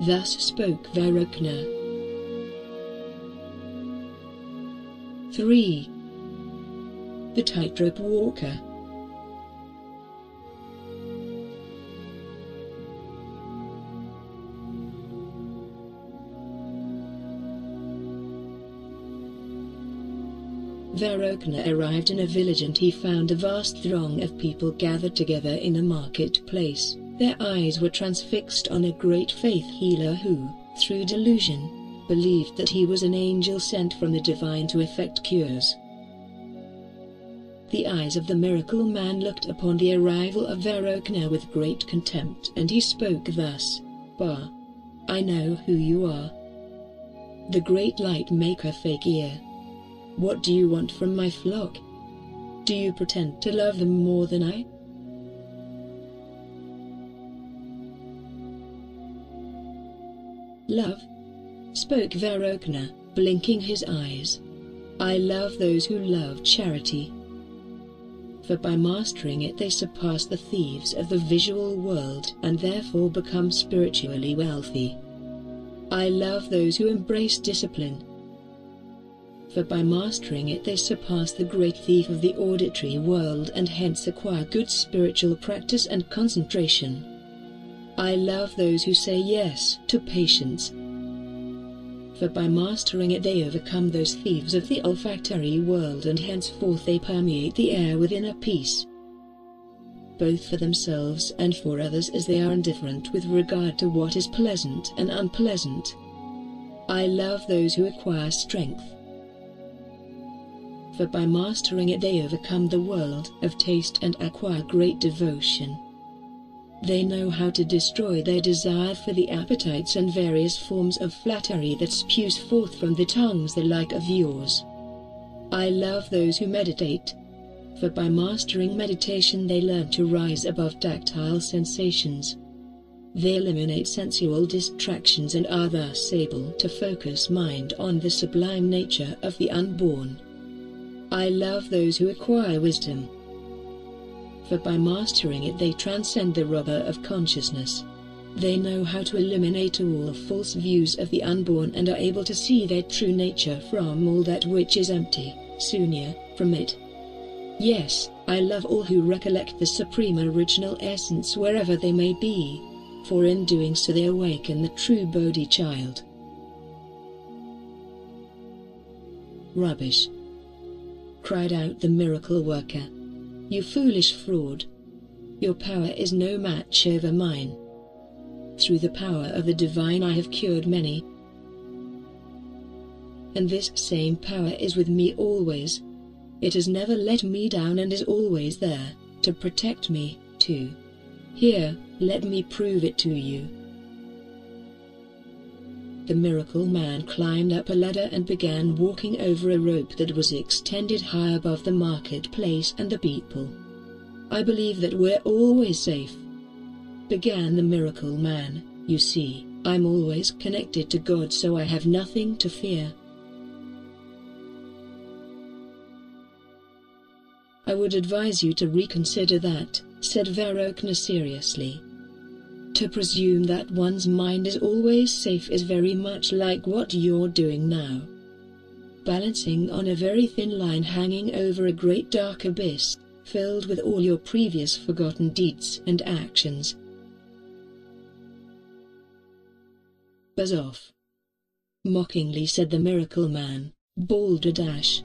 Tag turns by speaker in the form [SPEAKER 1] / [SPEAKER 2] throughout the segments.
[SPEAKER 1] Thus spoke Vairocana. 3. The Tightrope Walker. Vairocana arrived in a village and he found a vast throng of people gathered together in the marketplace. Their eyes were transfixed on a great faith healer who, through delusion, believed that he was an angel sent from the divine to effect cures. The eyes of the miracle man looked upon the arrival of Vairocana with great contempt, and he spoke thus: "Bah! I know who you are. The great light maker fakir. What do you want from my flock? Do you pretend to love them more than I?" "Love?" spoke Vairocana, blinking his eyes. "I love those who love charity. For by mastering it they surpass the thieves of the visual world and therefore become spiritually wealthy. I love those who embrace discipline. For by mastering it they surpass the great thief of the auditory world and hence acquire good spiritual practice and concentration. I love those who say yes to patience. For by mastering it they overcome those thieves of the olfactory world and henceforth they permeate the air with inner peace, both for themselves and for others, as they are indifferent with regard to what is pleasant and unpleasant. I love those who acquire strength. For by mastering it they overcome the world of taste and acquire great devotion. They know how to destroy their desire for the appetites and various forms of flattery that spews forth from the tongues the like of yours. I love those who meditate. For by mastering meditation they learn to rise above tactile sensations. They eliminate sensual distractions and are thus able to focus mind on the sublime nature of the unborn. I love those who acquire wisdom. For by mastering it they transcend the robber of consciousness. They know how to eliminate all false views of the unborn and are able to see their true nature from all that which is empty, sunya, from it. Yes, I love all who recollect the supreme original essence wherever they may be, for in doing so they awaken the true Bodhi child." "Rubbish!" cried out the miracle worker. "You foolish fraud! Your power is no match over mine. Through the power of the divine I have cured many. And this same power is with me always. It has never let me down and is always there, to protect me, too. Here, let me prove it to you." The miracle man climbed up a ladder and began walking over a rope that was extended high above the marketplace and the people. "I believe that we're always safe," began the miracle man. "You see, I'm always connected to God, so I have nothing to fear." "I would advise you to reconsider that," said Vairocana seriously. "To presume that one's mind is always safe is very much like what you're doing now. Balancing on a very thin line hanging over a great dark abyss, filled with all your previous forgotten deeds and actions." "Buzz off," mockingly said the miracle man, balderdash.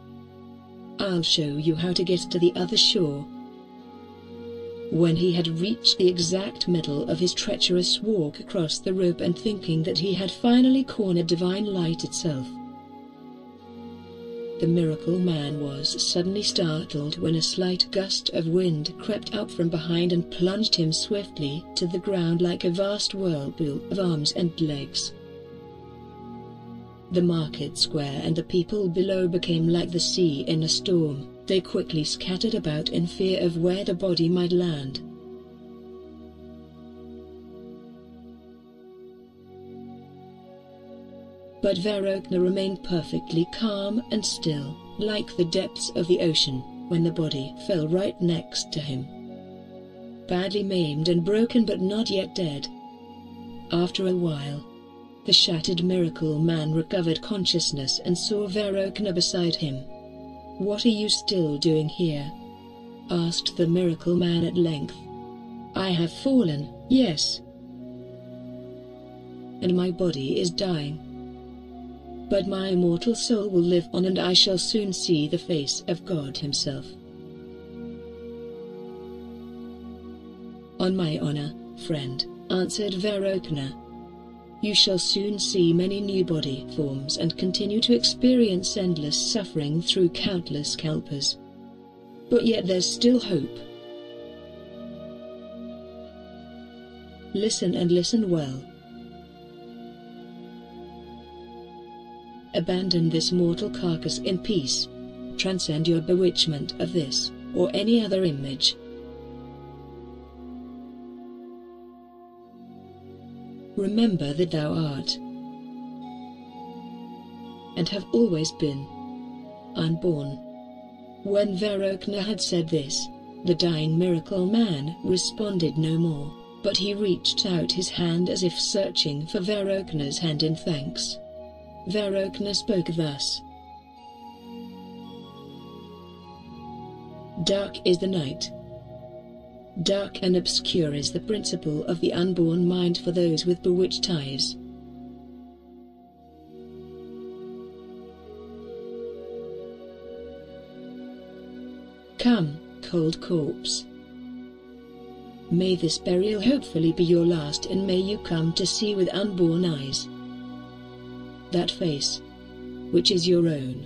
[SPEAKER 1] "I'll show you how to get to the other shore." When he had reached the exact middle of his treacherous walk across the rope and thinking that he had finally cornered divine light itself, the miracle man was suddenly startled when a slight gust of wind crept up from behind and plunged him swiftly to the ground like a vast whirlpool of arms and legs. The market square and the people below became like the sea in a storm. They quickly scattered about in fear of where the body might land. But Vairocana remained perfectly calm and still, like the depths of the ocean, when the body fell right next to him. Badly maimed and broken but not yet dead. After a while, The shattered miracle man recovered consciousness and saw Vairocana beside him. "What are you still doing here?" asked the miracle man at length. "I have fallen, yes. And my body is dying. But my immortal soul will live on, and I shall soon see the face of God himself." "On my honor, friend," answered Vairocana. "You shall soon see many new body forms and continue to experience endless suffering through countless kalpas. But yet there's still hope. Listen, and listen well. Abandon this mortal carcass in peace. Transcend your bewitchment of this, or any other image. Remember that thou art, and have always been, unborn." When Vairocana had said this, the dying miracle man responded no more, but he reached out his hand as if searching for Vairocana's hand in thanks. Vairocana spoke thus: "Dark is the night. Dark and obscure is the principle of the unborn mind for those with bewitched eyes. Come, cold corpse. May this burial hopefully be your last, and may you come to see with unborn eyes that face, which is your own."